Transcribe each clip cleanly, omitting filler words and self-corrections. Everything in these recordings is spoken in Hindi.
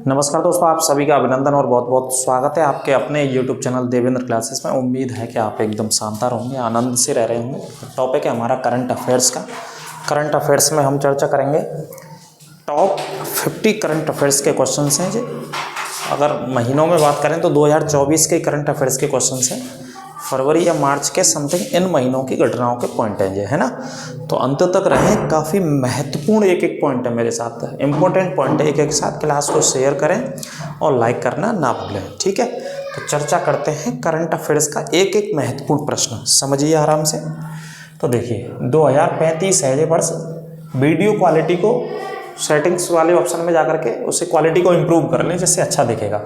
नमस्कार दोस्तों, आप सभी का अभिनंदन और बहुत बहुत स्वागत है आपके अपने YouTube चैनल देवेंद्र क्लासेस में। उम्मीद है कि आप एकदम शानदार होंगे, आनंद से रह रहे होंगे। टॉपिक है हमारा करंट अफेयर्स का। करंट अफेयर्स में हम चर्चा करेंगे टॉप 50 करंट अफेयर्स के क्वेश्चंस हैं जी। अगर महीनों में बात करें तो 2024 के करंट अफेयर्स के क्वेश्चंस हैं। फरवरी या मार्च के समथिंग इन महीनों की घटनाओं के पॉइंट हैं ये, है ना। तो अंत तक रहें, काफ़ी महत्वपूर्ण एक एक पॉइंट है मेरे साथ, इंपॉर्टेंट पॉइंट है। एक एक साथ क्लास को शेयर करें और लाइक करना ना भूलें, ठीक है। तो चर्चा करते हैं करंट अफेयर्स का एक एक महत्वपूर्ण प्रश्न, समझिए आराम से। तो देखिए 2035 है ये वर्ष। वीडियो क्वालिटी को सेटिंग्स वाले ऑप्शन में जाकर के उससे क्वालिटी को इम्प्रूव कर लें जिससे अच्छा दिखेगा।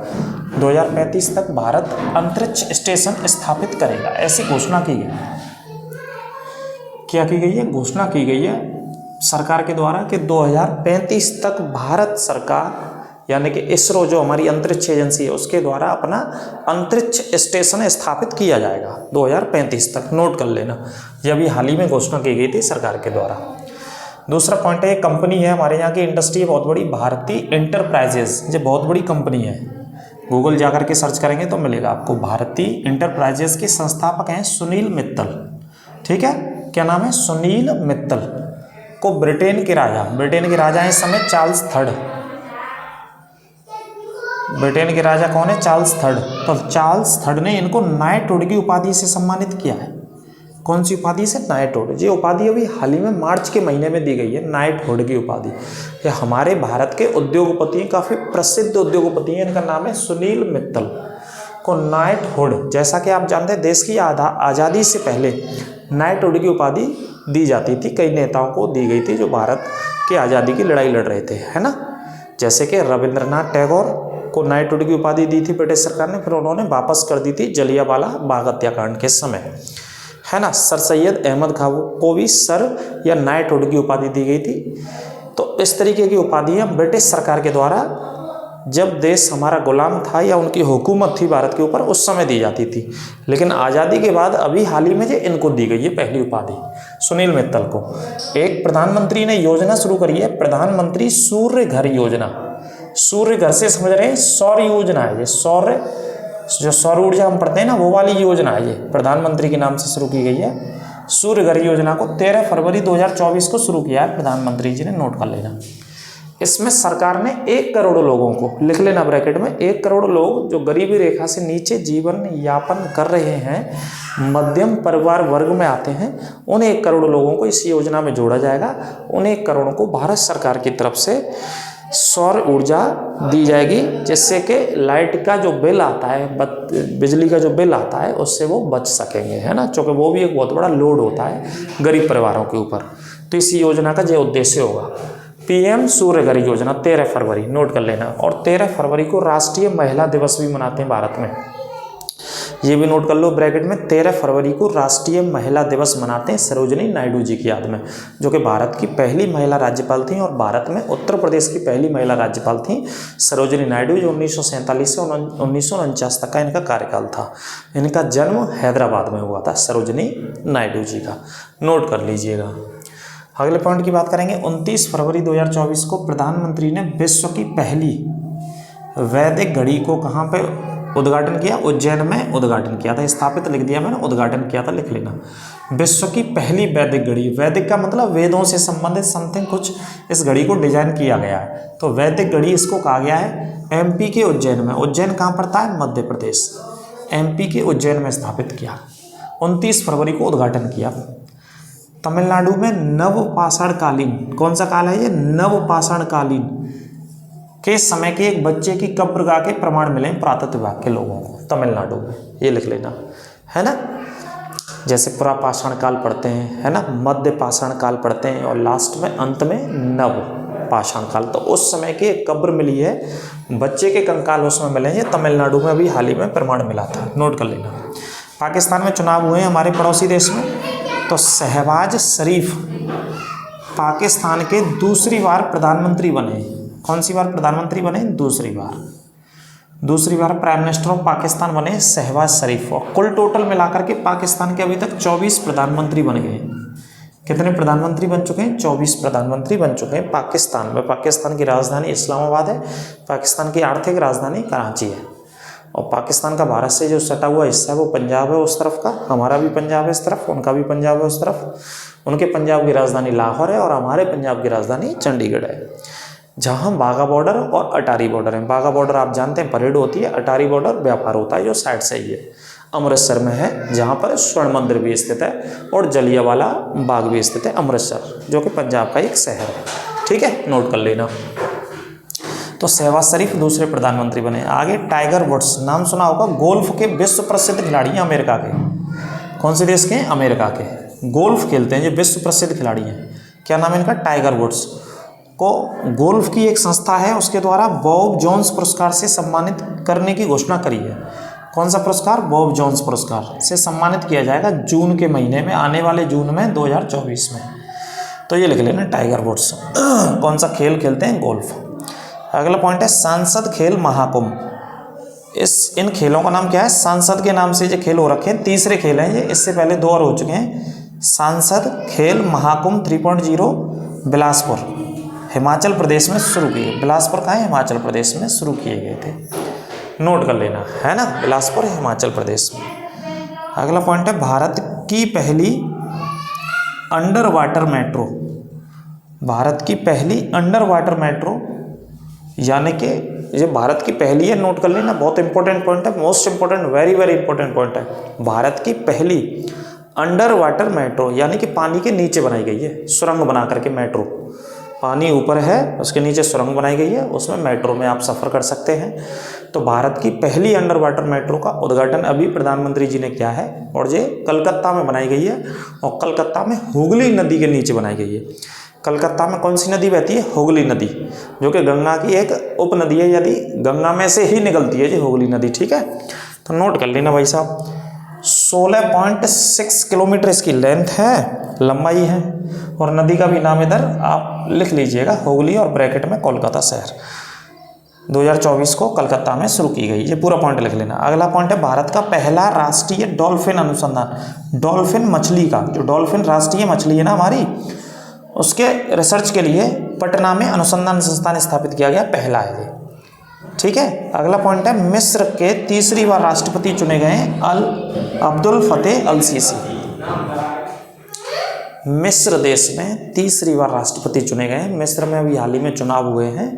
2035 तक भारत अंतरिक्ष स्टेशन स्थापित करेगा, ऐसी घोषणा की गई। क्या की गई है? घोषणा की गई है सरकार के द्वारा कि 2035 तक भारत सरकार यानी कि इसरो जो हमारी अंतरिक्ष एजेंसी है उसके द्वारा अपना अंतरिक्ष स्टेशन स्थापित किया जाएगा 2035 तक। नोट कर लेना, यह अभी हाल ही में घोषणा की गई थी सरकार के द्वारा। दूसरा पॉइंट है, कंपनी है हमारे यहाँ की इंडस्ट्री है बहुत बड़ी, भारतीय इंटरप्राइजेज। ये बहुत बड़ी कंपनी है, गूगल जाकर के सर्च करेंगे तो मिलेगा आपको। भारतीय इंटरप्राइजेज के संस्थापक हैं सुनील मित्तल, ठीक है। क्या नाम है? सुनील मित्तल को ब्रिटेन के राजा हैं इस समय चार्ल्स थर्ड। ब्रिटेन के राजा कौन है? Charles third. तो चार्ल्स थर्ड ने इनको नाइटहुड की उपाधि से सम्मानित किया है। कौन सी उपाधि से? नाइटहुड। ये उपाधि अभी हाल ही में मार्च के महीने में दी गई है, नाइटहुड की उपाधि। ये हमारे भारत के उद्योगपति हैं, काफ़ी प्रसिद्ध उद्योगपति हैं। इनका नाम है सुनील मित्तल को नाइटहुड। जैसा कि आप जानते हैं देश की आज़ादी से पहले नाइटहुड की उपाधि दी जाती थी, कई नेताओं को दी गई थी जो भारत की आज़ादी की लड़ाई लड़ रहे थे, है ना। जैसे कि रविंद्रनाथ टैगोर को नाइटहुड की उपाधि दी थी ब्रिटिश सरकार ने, फिर उन्होंने वापस कर दी थी जलियांवाला बाग हत्याकांड के समय, है ना। सर सैयद अहमद खान को भी सर या नाइटहुड की उपाधि दी गई थी। तो इस तरीके की उपाधियाँ ब्रिटिश सरकार के द्वारा जब देश हमारा गुलाम था या उनकी हुकूमत थी भारत के ऊपर, उस समय दी जाती थी। लेकिन आज़ादी के बाद अभी हाल ही में जो इनको दी गई है पहली उपाधि सुनील मित्तल को। एक प्रधानमंत्री ने योजना शुरू करी है, प्रधानमंत्री सूर्य घर योजना। सूर्य घर से समझ रहे हैं, सौर योजना है ये। सौर जो सौर ऊर्जा हम पढ़ते हैं ना, वो वाली योजना है ये, प्रधानमंत्री के नाम से शुरू की गई है। सूर्य घर योजना को 13 फरवरी 2024 को शुरू किया है प्रधानमंत्री जी ने, नोट कर लेना। इसमें सरकार ने 1 करोड़ लोगों को, लिख लेना ब्रैकेट में, 1 करोड़ लोग जो गरीबी रेखा से नीचे जीवन यापन कर रहे हैं, मध्यम परिवार वर्ग में आते हैं, उन 1 करोड़ लोगों को इस योजना में जोड़ा जाएगा। उन 1 करोड़ को भारत सरकार की तरफ से सौर ऊर्जा दी जाएगी, जिससे कि लाइट का जो बिल आता है, बिजली का जो बिल आता है, उससे वो बच सकेंगे, है ना, क्योंकि वो भी एक बहुत बड़ा लोड होता है गरीब परिवारों के ऊपर। तो इस योजना का जो उद्देश्य होगा, पीएम सूर्य घर योजना 13 फरवरी, नोट कर लेना। और 13 फरवरी को राष्ट्रीय महिला दिवस भी मनाते हैं भारत में, ये भी नोट कर लो ब्रैकेट में। 13 फरवरी को राष्ट्रीय महिला दिवस मनाते हैं सरोजिनी नायडू जी की याद में, जो कि भारत की पहली महिला राज्यपाल थी और भारत में उत्तर प्रदेश की पहली महिला राज्यपाल थी सरोजिनी नायडू, जो 1947 से 1949 तक का इनका कार्यकाल था। इनका जन्म हैदराबाद में हुआ था, सरोजिनी नायडू जी का, नोट कर लीजिएगा। अगले पॉइंट की बात करेंगे। 29 फरवरी 2024 को प्रधानमंत्री ने विश्व की पहली वैदिक घड़ी को कहाँ पे उद्घाटन किया? उज्जैन में उद्घाटन किया था। स्थापित लिख दिया मैंने, उद्घाटन किया था, लिख लेना। विश्व की पहली वैदिक घड़ी, वैदिक का मतलब वेदों से संबंधित समथिंग कुछ इस घड़ी को डिजाइन किया गया है, तो वैदिक घड़ी इसको कहा गया है। एमपी के उज्जैन में, उज्जैन कहाँ पड़ता है? मध्य प्रदेश। एमपी के उज्जैन में स्थापित किया, 29 फरवरी को उद्घाटन किया। तमिलनाडु में नवपाषाणकालीन, कौन सा काल है ये? नवपाषाणकालीन के समय के एक बच्चे की कब्रगाह के प्रमाण मिले पुरातत्व विभाग के लोगों को तमिलनाडु में, ये लिख लेना, है ना। जैसे पूरा पाषाण काल पढ़ते हैं, है ना, मध्य पाषाण काल पढ़ते हैं और लास्ट में अंत में नव पाषाण काल। तो उस समय की एक कब्र मिली है, बच्चे के कंकाल उसमें मिले हैं। तमिलनाडु में अभी हाल ही में प्रमाण मिला था, नोट कर लेना। पाकिस्तान में चुनाव हुए हैं हमारे पड़ोसी देश में, तो शहबाज शरीफ पाकिस्तान के दूसरी बार प्रधानमंत्री बने। कौन सी बार प्रधानमंत्री बने? दूसरी बार प्राइम मिनिस्टर ऑफ पाकिस्तान बने शहबाज शरीफ। और कुल टोटल मिलाकर के पाकिस्तान के अभी तक 24 प्रधानमंत्री बन गए, कितने प्रधानमंत्री बन चुके हैं? 24 प्रधानमंत्री बन चुके हैं पाकिस्तान में। पाकिस्तान की राजधानी इस्लामाबाद है, पाकिस्तान की आर्थिक राजधानी कराची है। और पाकिस्तान का भारत से जो सटा हुआ हिस्सा है वो पंजाब है उस तरफ का, हमारा भी पंजाब है इस तरफ, उनका भी पंजाब है उस तरफ। उनके पंजाब की राजधानी लाहौर है और हमारे पंजाब की राजधानी चंडीगढ़ है। जहाँ बाघा बॉर्डर और अटारी बॉर्डर है। बाघा बॉर्डर आप जानते हैं परेड होती है, अटारी बॉर्डर व्यापार होता है जो साइड से ही है। अमृतसर में है जहाँ पर स्वर्ण मंदिर भी स्थित है और जलियांवाला बाग भी स्थित है अमृतसर, जो कि पंजाब का एक शहर है। ठीक है, नोट कर लेना। तो शहबाज शरीफ दूसरे प्रधानमंत्री बने। आगे टाइगर वुड्स, नाम सुना होगा, गोल्फ के विश्व प्रसिद्ध खिलाड़ी हैं अमेरिका के। कौन से देश के हैं? अमेरिका के। गोल्फ खेलते हैं, जो विश्व प्रसिद्ध खिलाड़ी हैं। क्या नाम है इनका? Tiger woods. को गोल्फ की एक संस्था है, उसके द्वारा बॉब जोन्स पुरस्कार से सम्मानित करने की घोषणा करी है। कौन सा पुरस्कार? बॉब जोन्स पुरस्कार से सम्मानित किया जाएगा जून के महीने में, आने वाले जून में 2024 में। तो ये लिख लेना टाइगर वुड्स। कौन सा खेल खेलते हैं? गोल्फ। अगला पॉइंट है सांसद खेल महाकुंभ। इन खेलों का नाम क्या है? सांसद के नाम से ये खेल हो रखे हैं, तीसरे खेल हैं ये, इससे पहले 2 और हो चुके हैं। सांसद खेल महाकुंभ 3.0 बिलासपुर, हिमाचल प्रदेश में शुरू किए। बिलासपुर कहाँ है? हिमाचल प्रदेश में शुरू किए गए थे। नोट कर लेना है ना, बिलासपुर हिमाचल प्रदेश में। अगला पॉइंट है भारत की पहली अंडर वाटर मेट्रो। भारत की पहली अंडर वाटर मेट्रो, यानी कि ये भारत की पहली है, नोट कर लेना, बहुत इंपॉर्टेंट पॉइंट है, most important, very very important point है। भारत की पहली अंडर वाटर मेट्रो, यानी कि पानी के नीचे बनाई गई है, सुरंग बना करके मेट्रो। पानी ऊपर है, उसके नीचे सुरंग बनाई गई है, उसमें मेट्रो में आप सफ़र कर सकते हैं। तो भारत की पहली अंडर वाटर मेट्रो का उद्घाटन अभी प्रधानमंत्री जी ने किया है और ये कलकत्ता में बनाई गई है और कलकत्ता में हुगली नदी के नीचे बनाई गई है। कलकत्ता में कौन सी नदी बहती है? हुगली नदी, जो कि गंगा की एक उपनदी है, यदि गंगा में से ही निकलती है जी हुगली नदी। ठीक है, तो नोट कर लेना भाई साहब। 16.6 किलोमीटर इसकी लेंथ है, लंबाई है, और नदी का भी नाम इधर आप लिख लीजिएगा, हुगली, और ब्रैकेट में कोलकाता शहर। 2024 को कलकत्ता में शुरू की गई, ये पूरा पॉइंट लिख लेना। अगला पॉइंट है भारत का पहला राष्ट्रीय डॉल्फिन अनुसंधान। डॉल्फिन मछली का, जो डॉल्फिन राष्ट्रीय मछली है ना हमारी, उसके रिसर्च के लिए पटना में अनुसंधान संस्थान स्थापित किया गया, पहला है ये। ठीक है, अगला पॉइंट है मिस्र के तीसरी बार राष्ट्रपति चुने गए अब्दुल फतेह अल सीसी। मिस्र देश में तीसरी बार राष्ट्रपति चुने गए। मिस्र में अभी हाल ही में चुनाव हुए हैं,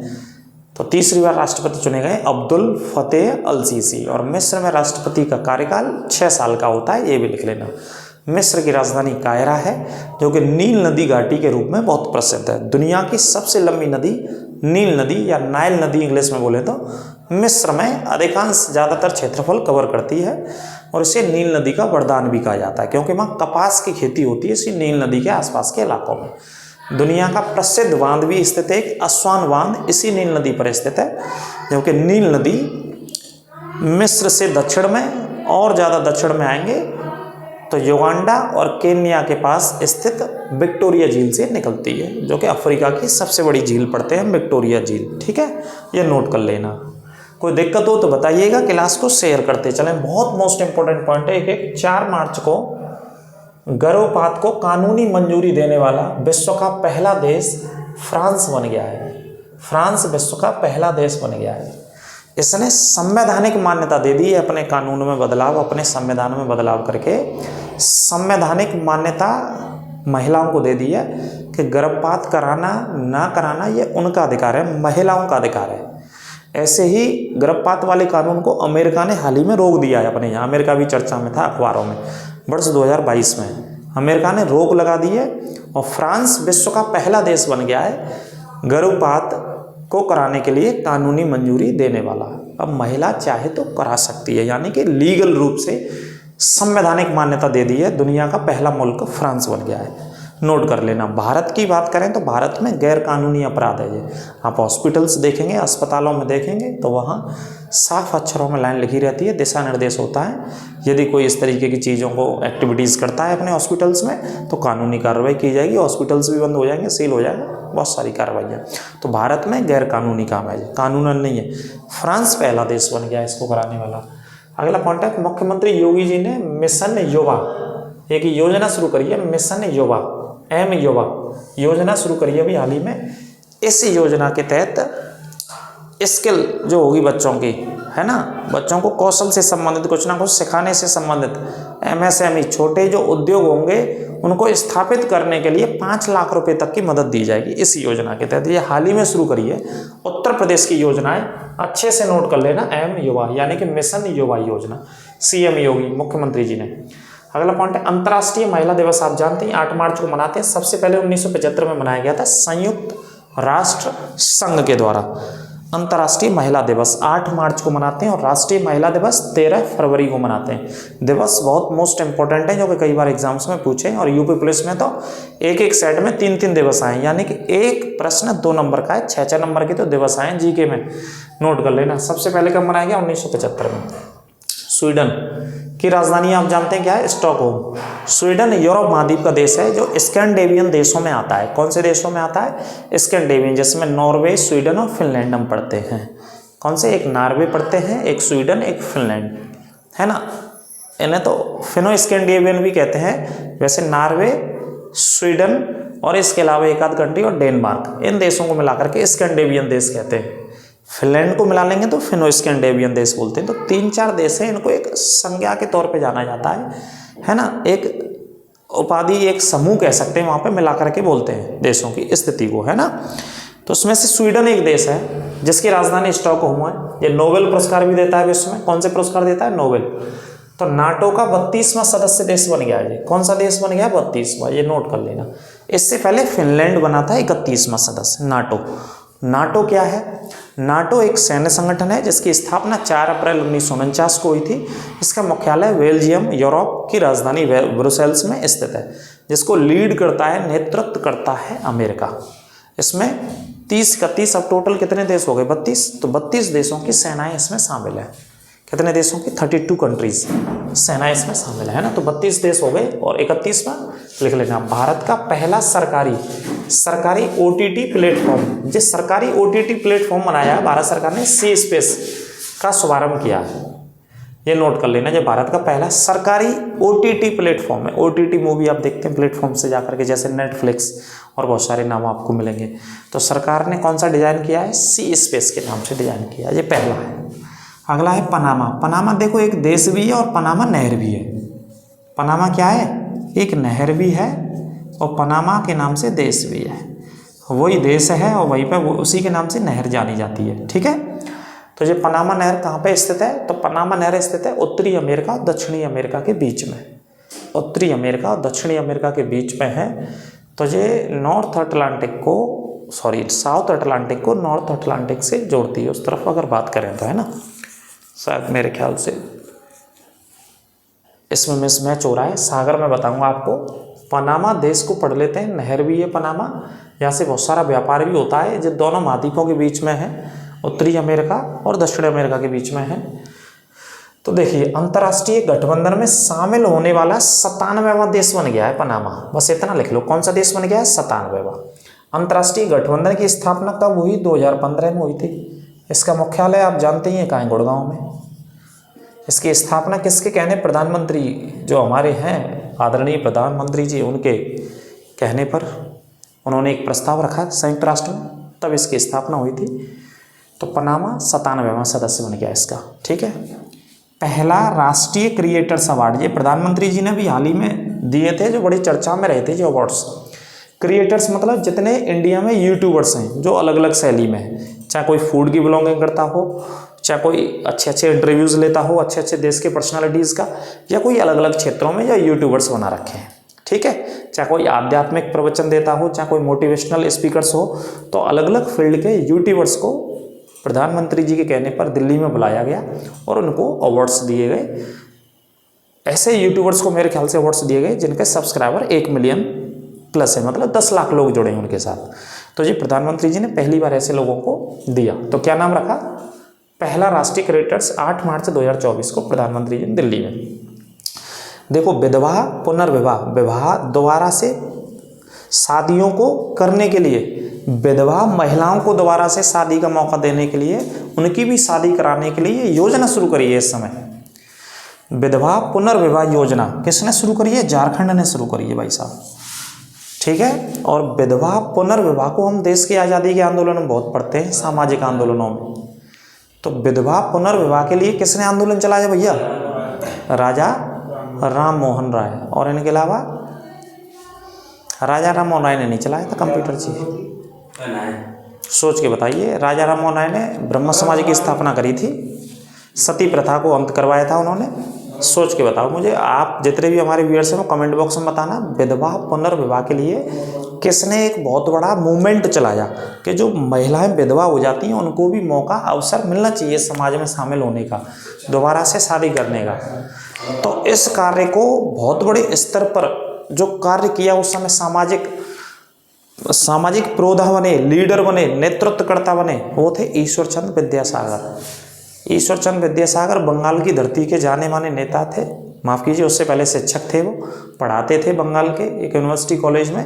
तो तीसरी बार राष्ट्रपति चुने गए अब्दुल फतेह अल सीसी। और मिस्र में राष्ट्रपति का कार्यकाल 6 साल का होता है, ये भी लिख लेना। मिस्र की राजधानी कायरा है, जो कि नील नदी घाटी के रूप में बहुत प्रसिद्ध है। दुनिया की सबसे लंबी नदी नील नदी या नाइल नदी इंग्लिश में बोले तो मिस्र में अधिकांश ज़्यादातर क्षेत्रफल कवर करती है, और इसे नील नदी का वरदान भी कहा जाता है, क्योंकि वहाँ कपास की खेती होती है इसी नील नदी के आसपास के इलाकों में। दुनिया का प्रसिद्ध बांध भी स्थित है, एक अस्वान बांध इसी नील नदी पर स्थित है, जो कि नील नदी मिस्र से दक्षिण में और ज़्यादा दक्षिण में आएंगे तो युगांडा और केन्या के पास स्थित विक्टोरिया झील से निकलती है, जो कि अफ्रीका की सबसे बड़ी झील पड़ते हैं विक्टोरिया झील। ठीक है, ये नोट कर लेना। कोई दिक्कत हो तो बताइएगा, क्लास को शेयर करते चलें। बहुत मोस्ट इंपॉर्टेंट पॉइंट है। 4 मार्च को गर्भपात को कानूनी मंजूरी देने वाला विश्व का पहला देश फ्रांस बन गया है। फ्रांस विश्व का पहला देश बन गया है। इसने संवैधानिक मान्यता दे दी है, अपने कानून में बदलाव, अपने संविधान में बदलाव करके संवैधानिक मान्यता महिलाओं को दे दी है कि गर्भपात कराना ना कराना ये उनका अधिकार है, महिलाओं का अधिकार है। ऐसे ही गर्भपात वाले कानून को अमेरिका ने हाल ही में रोक दिया है अपने यहाँ। अमेरिका भी चर्चा में था अखबारों में, वर्ष 2022 में अमेरिका ने रोक लगा दी है, और फ्रांस विश्व का पहला देश बन गया है गर्भपात को कराने के लिए कानूनी मंजूरी देने वाला। अब महिला चाहे तो करा सकती है, यानी कि लीगल रूप से संवैधानिक मान्यता दे दी है। दुनिया का पहला मुल्क फ्रांस बन गया है, नोट कर लेना। भारत की बात करें तो भारत में गैर कानूनी अपराध है ये। आप हॉस्पिटल्स देखेंगे, अस्पतालों में देखेंगे तो वहाँ साफ अक्षरों में लाइन लिखी रहती है, दिशा निर्देश होता है। यदि कोई इस तरीके की चीज़ों को एक्टिविटीज़ करता है अपने हॉस्पिटल्स में तो कानूनी कार्रवाई की जाएगी, हॉस्पिटल्स भी बंद हो जाएंगे, सील हो जाएगा, बहुत सारी कार्रवाइयाँ। तो भारत में गैर कानूनी काम है, कानूनन नहीं है। फ्रांस पहला देश बन गया इसको कराने वाला। अगला पॉइंट है, मुख्यमंत्री योगी जी ने मिशन युवा, एक योजना शुरू करी है, मिशन युवा, एम युवा योजना शुरू करी है अभी हाल ही में। इस योजना के तहत स्किल जो होगी बच्चों की, है ना, बच्चों को कौशल से संबंधित कुछ ना कुछ सिखाने से संबंधित एमएसएमई छोटे जो उद्योग होंगे उनको स्थापित करने के लिए 5 लाख रुपए तक की मदद दी जाएगी इस योजना के तहत। ये हाल ही में शुरू करी है उत्तर प्रदेश की योजनाएं, अच्छे से नोट कर लेना। एम युवा यानी कि मिशन युवा योजना, सीएम योगी मुख्यमंत्री जी ने। अगला पॉइंट है अंतर्राष्ट्रीय महिला दिवस। आप जानते हैं 8 मार्च को मनाते हैं। सबसे पहले 1975 में मनाया गया था संयुक्त राष्ट्र संघ के द्वारा। अंतर्राष्ट्रीय महिला दिवस 8 मार्च को मनाते हैं और राष्ट्रीय महिला दिवस 13 फरवरी को मनाते हैं। दिवस बहुत मोस्ट इंपॉर्टेंट है जो कि कई बार एग्जाम्स में पूछे, और यूपी पुलिस में तो एक एक सेट में 3-3 दिवस आए, यानी कि एक प्रश्न 2 नंबर का है, 6-6 नंबर के तो दिवस आए जीके में, नोट कर लेना। सबसे पहले कब मनाया गया? 1975 में। स्वीडन की राजधानी आप जानते हैं क्या है? स्टॉकहोम। स्वीडन यूरोप महाद्वीप का देश है जो स्कैंडिनेवियन देशों में आता है। कौन से देशों में आता है? स्कैंडिनेवियन, जिसमें नॉर्वे, स्वीडन और फिनलैंड हम पढ़ते हैं। कौन से? एक नॉर्वे पढ़ते हैं, एक स्वीडन, एक फिनलैंड, है ना। इन्हें तो फिनो स्कैंडिनेवियन भी कहते हैं। वैसे नॉर्वे, स्वीडन और इसके अलावा एक आध कंट्री और डेनमार्क, इन देशों को मिलाकर के स्कैंडिनेवियन देश कहते हैं। फिनलैंड को मिला लेंगे तो फिनो स्कैंडिनेवियन देश बोलते हैं। तो 3-4 देश हैं, इनको एक संज्ञा के तौर पे जाना जाता है ना, एक उपाधि, एक समूह कह सकते हैं, वहाँ पे मिला करके बोलते हैं देशों की स्थिति को, है ना। तो उसमें से स्वीडन एक देश है जिसकी राजधानी स्टॉकहोम है। ये नोबेल पुरस्कार भी देता है विश्व में। कौन से पुरस्कार देता है? नोबेल। तो नाटो का 32वां सदस्य देश बन गया है। कौन सा देश बन गया? 32वां, ये नोट कर लेना। इससे पहले फिनलैंड बना था 31वां सदस्य नाटो। नाटो क्या है? नाटो एक सैन्य संगठन है जिसकी स्थापना 4 अप्रैल 1949 को हुई थी। इसका मुख्यालय बेल्जियम, यूरोप की राजधानी ब्रुसेल्स में स्थित है, जिसको लीड करता है, नेतृत्व करता है अमेरिका। इसमें 30-31, अब टोटल कितने देश हो गए? 32। तो 32 देशों की सेनाएं इसमें शामिल है। कितने देशों की? 32 कंट्रीज सेनाएं इसमें शामिल है ना। तो 32 देश हो गए और 31वां लिख लेना। भारत का पहला सरकारी OTT प्लेटफॉर्म, जिस सरकारी OTT प्लेटफॉर्म बनाया है भारत सरकार ने, सी स्पेस का शुभारंभ किया है। ये नोट कर लेना, जो भारत का पहला सरकारी OTT प्लेटफॉर्म है। OTT मूवी आप देखते हैं प्लेटफॉर्म से जाकर के, जैसे नेटफ्लिक्स और बहुत सारे नाम आपको मिलेंगे। तो सरकार ने कौन सा डिजाइन किया है? सी स्पेस के नाम से डिजाइन किया, ये पहला है। अगला है पनामा। पनामा देखो एक देश भी है और पनामा नहर भी है। पनामा क्या है? एक नहर भी है और पनामा के नाम से देश भी है। वही देश है और वहीं पर उसी के नाम से नहर जानी जाती है, ठीक है। तो ये पनामा नहर कहाँ पे स्थित है? तो पनामा नहर स्थित है उत्तरी अमेरिका और दक्षिणी अमेरिका के बीच में। उत्तरी अमेरिका और दक्षिणी अमेरिका के बीच में है। तो ये साउथ अटलांटिक को नॉर्थ अटलांटिक से जोड़ती है, उस तरफ अगर बात करें तो, है ना। शायद मेरे ख्याल से इसमें मिसमैच हो रहा है। सागर में बताऊंगा आपको। पनामा देश को पढ़ लेते हैं, नहर भी है पनामा, यहाँ से बहुत सारा व्यापार भी होता है, जो दोनों महाद्वीपों के बीच में है, उत्तरी अमेरिका और दक्षिण अमेरिका के बीच में है। तो देखिए अंतर्राष्ट्रीय गठबंधन में शामिल होने वाला 97वां देश बन गया है पनामा। बस इतना लिख लो, कौन सा देश बन गया है? 97वां। अंतर्राष्ट्रीय गठबंधन की स्थापना कब हुई? 2015 में हुई थी। इसका मुख्यालय आप जानते ही हैं कहाँ है? गुड़गांव में। इसकी स्थापना किसके कहने? प्रधानमंत्री जो हमारे हैं आदरणीय प्रधानमंत्री जी, उनके कहने पर उन्होंने एक प्रस्ताव रखा संयुक्त राष्ट्र में, तब इसकी स्थापना हुई थी। तो पनामा 97वां सदस्य बन गया इसका, ठीक है। पहला राष्ट्रीय क्रिएटर्स अवार्ड, ये प्रधानमंत्री जी ने भी हाल ही में दिए थे, जो बड़ी चर्चा में रहे थे जो अवार्ड्स। क्रिएटर्स मतलब जितने इंडिया में यूट्यूबर्स हैं जो अलग अलग शैली में हैं, चाहे कोई फूड की ब्लॉगिंग करता हो, चाहे कोई अच्छे इंटरव्यूज़ लेता हो अच्छे देश के पर्सनालिटीज़ का, या कोई अलग अलग क्षेत्रों में या यूट्यूबर्स बना रखे हैं, ठीक है। चाहे कोई आध्यात्मिक प्रवचन देता हो, चाहे कोई मोटिवेशनल स्पीकर्स हो, तो अलग अलग फील्ड के यूट्यूबर्स को प्रधानमंत्री जी के कहने पर दिल्ली में बुलाया गया और उनको अवार्ड्स दिए गए। ऐसे यूट्यूबर्स को मेरे ख्याल से अवार्ड्स दिए गए जिनके सब्सक्राइबर 1 मिलियन प्लस है, मतलब 10 लाख लोग जुड़े हैं उनके साथ। तो जी प्रधानमंत्री जी ने पहली बार ऐसे लोगों को दिया। तो क्या नाम रखा? पहला राष्ट्रीय क्रिएटर्स 8 मार्च 2024 को प्रधानमंत्री जी ने दिल्ली में। देखो विधवा पुनर्विवाह, विवाह दोबारा से शादियों को करने के लिए, विधवा महिलाओं को दोबारा से शादी का मौका देने के लिए, उनकी भी शादी कराने के लिए योजना शुरू करी है इस समय। विधवा पुनर्विवाह योजना किसने शुरू करी है? झारखंड ने शुरू करी है भाई साहब। ठीक है। और विधवा पुनर्विवाह को हम देश की आज़ादी के आंदोलन में बहुत पढ़ते हैं, सामाजिक आंदोलनों में। तो विधवा पुनर्विवाह के लिए किसने आंदोलन चलाया भैया? राजा राम मोहन राय। और इनके अलावा राजा राम मोहन राय ने नहीं चलाया था कंप्यूटर जी, सोच के बताइए। राजा राम मोहन राय ने ब्रह्म समाज की स्थापना करी थी, सती प्रथा को अंत करवाया था उन्होंने। सोच के बताओ मुझे, आप जितने भी हमारे व्यूअर्स हैं वो कमेंट बॉक्स में बताना, विधवा पुनर्विवाह के लिए किसने एक बहुत बड़ा मूवमेंट चलाया कि जो महिलाएं विधवा हो जाती हैं उनको भी मौका अवसर मिलना चाहिए समाज में शामिल होने का, दोबारा से शादी करने का। तो इस कार्य को बहुत बड़े स्तर पर जो कार्य किया उस समय सामाजिक प्रोधा बने, लीडर बने, नेतृत्वकर्ता बने, वो थे ईश्वर चंद्र विद्यासागर। ईश्वर चंद्र विद्यासागर बंगाल की धरती के जाने माने नेता थे, माफ़ कीजिए उससे पहले शिक्षक थे, वो पढ़ाते थे बंगाल के एक यूनिवर्सिटी कॉलेज में।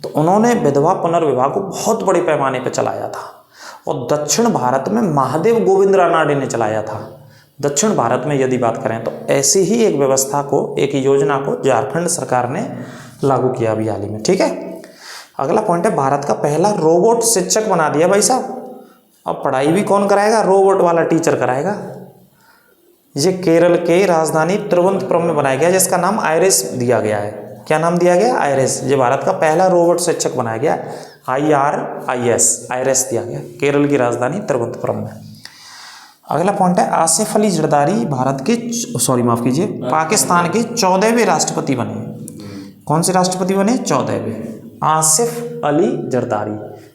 तो उन्होंने विधवा पुनर्विवाह को बहुत बड़े पैमाने पर चलाया था। और दक्षिण भारत में महादेव गोविंद रानाडे ने चलाया था। दक्षिण भारत में यदि बात करें तो ऐसी ही एक व्यवस्था को, एक योजना को झारखंड सरकार ने लागू किया अभी हाल ही में। ठीक है, अगला पॉइंट है भारत का पहला रोबोट शिक्षक बना दिया भाई साहब। अब पढ़ाई भी कौन कराएगा? रोबोट वाला टीचर कराएगा। ये केरल के राजधानी तिरुवनंतपुरम में बनाया गया, जिसका नाम आईरिस दिया गया है। क्या नाम दिया गया? आईरिस। ये भारत का पहला रोबोट शिक्षक बनाया गया, IRIS, आईरिस दिया गया, केरल की राजधानी तिरुवनंतपुरम में। अगला पॉइंट है आसिफ अली जरदारी भारत के, पाकिस्तान के 14वें राष्ट्रपति बने। कौन से राष्ट्रपति बने? 14वें। आसिफ अली जरदारी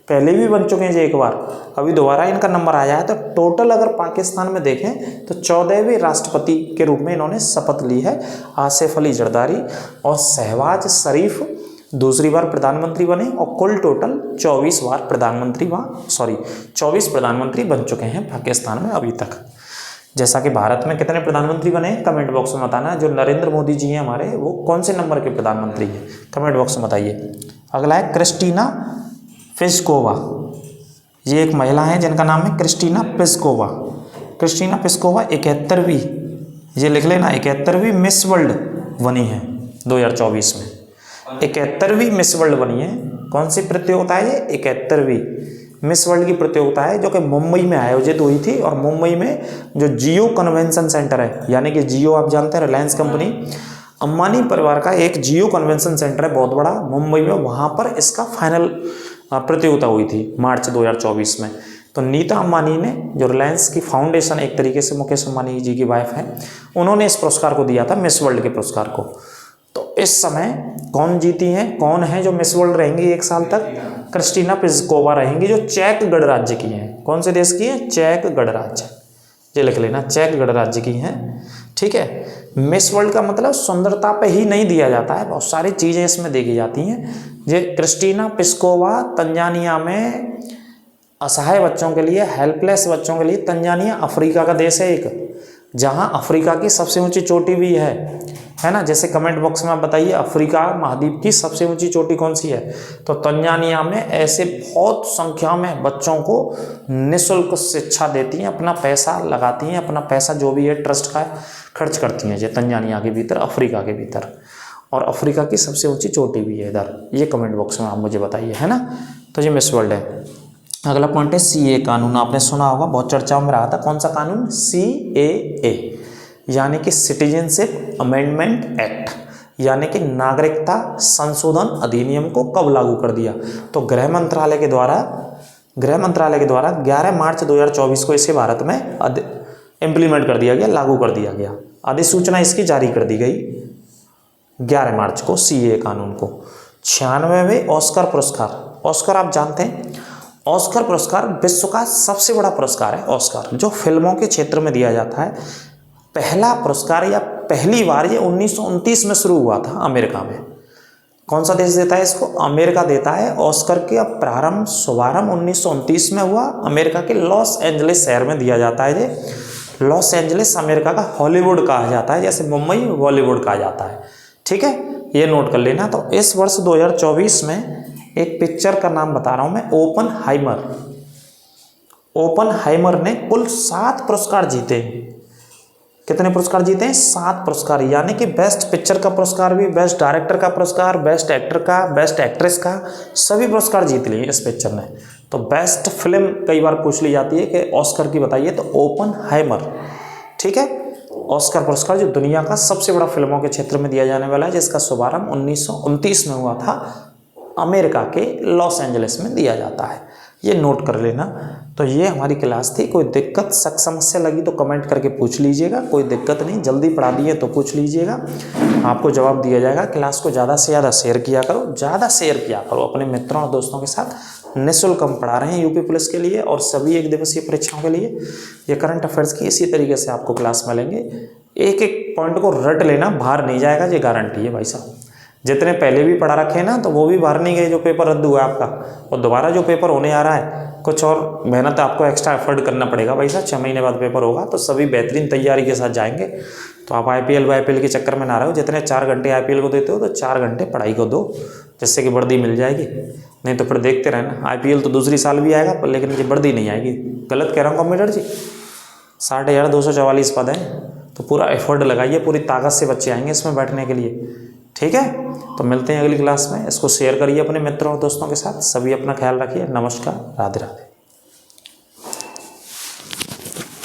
पहले भी बन चुके हैं जी एक बार, अभी दोबारा इनका नंबर आया है। तो टोटल अगर पाकिस्तान में देखें तो 14वें राष्ट्रपति के रूप में इन्होंने शपथ ली है आसिफ अली जरदारी। और शहबाज शरीफ दूसरी बार प्रधानमंत्री बने और कुल टोटल 24 बार प्रधानमंत्री 24 प्रधानमंत्री बन चुके हैं पाकिस्तान में अभी तक। जैसा कि भारत में कितने प्रधानमंत्री बने कमेंट बॉक्स में बताना। जो नरेंद्र मोदी जी हैं हमारे, वो कौन से नंबर के प्रधानमंत्री हैं कमेंट बॉक्स में बताइए। अगला है क्रिस्टीना पिस्कोवा। ये एक महिला है जिनका नाम है क्रिस्टीना पिस्कोवा। क्रिस्टीना पिस्कोवा 71वीं, ये लिख लेना, 71वीं मिस वर्ल्ड बनी है 2024 में। 71वीं मिस वर्ल्ड बनी है। कौन सी प्रतियोगिता है ये? 71वीं मिस वर्ल्ड की प्रतियोगिता है जो कि मुंबई में आयोजित हुई थी। और मुंबई में जो जियो कन्वेंशन सेंटर है, यानी कि जियो आप जानते हैं रिलायंस कंपनी, अंबानी परिवार का एक जियो कन्वेंशन सेंटर है बहुत बड़ा मुंबई में, वहाँ पर इसका फाइनल प्रतियोगिता हुई थी मार्च 2024 में। तो नीता अंबानी ने, जो रिलायंस की फाउंडेशन एक तरीके से मुकेश अंबानी जी की वाइफ है, उन्होंने इस पुरस्कार को दिया था, मिस वर्ल्ड के पुरस्कार को। तो इस समय कौन जीती हैं, कौन है जो मिस वर्ल्ड रहेंगी एक साल तक? क्रिस्टीना पिस्कोवा रहेंगी, जो चेक गणराज्य की हैं। कौन से देश की है? चेक गणराज्य, ये लिख लेना, चेक गणराज्य की हैं। ठीक है, मिस वर्ल्ड का मतलब सुंदरता पे ही नहीं दिया जाता है, बहुत सारी चीज़ें इसमें देखी जाती हैं। ये क्रिस्टीना पिस्कोवा तंजानिया में असहाय बच्चों के लिए, हेल्पलेस बच्चों के लिए, तंजानिया अफ्रीका का देश है एक, जहाँ अफ्रीका की सबसे ऊंची चोटी भी है ना। जैसे कमेंट बॉक्स में आप बताइए अफ्रीका महाद्वीप की सबसे ऊंची चोटी कौन सी है? तो तंजानिया में ऐसे बहुत संख्या में बच्चों को निःशुल्क शिक्षा देती हैं, अपना पैसा लगाती हैं, अपना पैसा जो भी है ट्रस्ट का खर्च करती हैं ये तंजानिया के भीतर, अफ्रीका के भीतर। और अफ्रीका की सबसे ऊंची चोटी भी है इधर, ये कमेंट बॉक्स में आप मुझे बताइए, है ना। तो ये मिस वर्ल्ड है। अगला पॉइंट है CA कानून। आपने सुना होगा, बहुत चर्चा में रहा था। कौन सा कानून? CAA, यानी कि सिटीजनशिप अमेंडमेंट एक्ट, यानी कि नागरिकता संशोधन अधिनियम को कब लागू कर दिया? तो गृह मंत्रालय के द्वारा 11 मार्च 2024 को इसे भारत में इम्प्लीमेंट कर दिया गया, लागू कर दिया गया। अधिसूचना इसकी जारी कर दी गई 11 मार्च को CAA कानून को। 96वें ऑस्कर पुरस्कार। ऑस्कर आप जानते हैं, ऑस्कर पुरस्कार विश्व का सबसे बड़ा पुरस्कार है। ऑस्कर जो फिल्मों के क्षेत्र में दिया जाता है, पहला पुरस्कार या पहली बार ये 1929 में शुरू हुआ था अमेरिका में। कौन सा देश देता है इसको? अमेरिका देता है। ऑस्कर के शुभारंभ 1929 में हुआ, अमेरिका के लॉस एंजलिस शहर में दिया जाता है। ये लॉस एंजलिस अमेरिका का हॉलीवुड कहा जाता है, जैसे मुंबई बॉलीवुड कहा जाता है। ठीक है, ये नोट कर लेना। तो इस वर्ष 2024 में एक पिक्चर का नाम बता रहा हूं मैं, ओपनहाइमर ने कुल 7 पुरस्कार जीते। कितने पुरस्कार जीते हैं? 7 पुरस्कार, यानी कि बेस्ट पिक्चर का पुरस्कार भी, बेस्ट डायरेक्टर का पुरस्कार, बेस्ट एक्टर का, बेस्ट एक्ट्रेस का, सभी पुरस्कार जीत लिए इस पिक्चर ने। तो बेस्ट फिल्म कई बार पूछ ली जाती है कि ऑस्कर की बताइए, तो ओपनहाइमर, ठीक है। ऑस्कर पुरस्कार जो दुनिया का सबसे बड़ा फिल्मों के क्षेत्र में दिया जाने वाला है, जिसका शुभारंभ 1929 में हुआ था, अमेरिका के लॉस एंजलिस में दिया जाता है, ये नोट कर लेना। तो ये हमारी क्लास थी। कोई दिक्कत शक समस्या लगी तो कमेंट करके पूछ लीजिएगा, कोई दिक्कत नहीं, जल्दी पढ़ा दिए तो पूछ लीजिएगा, आपको जवाब दिया जाएगा। क्लास को ज़्यादा से ज़्यादा शेयर किया करो, ज़्यादा शेयर किया करो अपने मित्रों और दोस्तों के साथ। निःशुल्क हम पढ़ा रहे हैं यूपी पुलिस के लिए और सभी 1 दिवसीय परीक्षाओं के लिए। ये करंट अफेयर्स की इसी तरीके से आपको क्लास मिलेंगे। एक एक पॉइंट को रट लेना, बाहर नहीं जाएगा, ये गारंटी है भाई साहब। जितने पहले भी पढ़ा रखे हैं ना, तो वो भी बाहर नहीं गए जो पेपर रद्द हुआ आपका, और दोबारा जो पेपर होने आ रहा है, कुछ और मेहनत आपको एक्स्ट्रा एफर्ट करना पड़ेगा भाई साहब। 6 महीने बाद पेपर होगा, तो सभी बेहतरीन तैयारी के साथ जाएंगे। तो आप IPL के चक्कर में ना रहो, जितने 4 घंटे IPL को देते हो तो 4 घंटे पढ़ाई को दो, जिससे कि वर्दी मिल जाएगी। नहीं तो फिर देखते रहना, IPL तो दूसरी साल भी आएगा लेकिन ये वर्दी नहीं आएगी। गलत कह रहा हूँ कंप्यूटर जी? 60,244 पद हैं, तो पूरा एफर्ट लगाइए, पूरी ताकत से बच्चे आएंगे इसमें बैठने के लिए, ठीक है। तो मिलते हैं अगली क्लास में। इसको शेयर करिए अपने मित्रों और दोस्तों के साथ। सभी अपना ख्याल रखिए। नमस्कार, राधे राधे।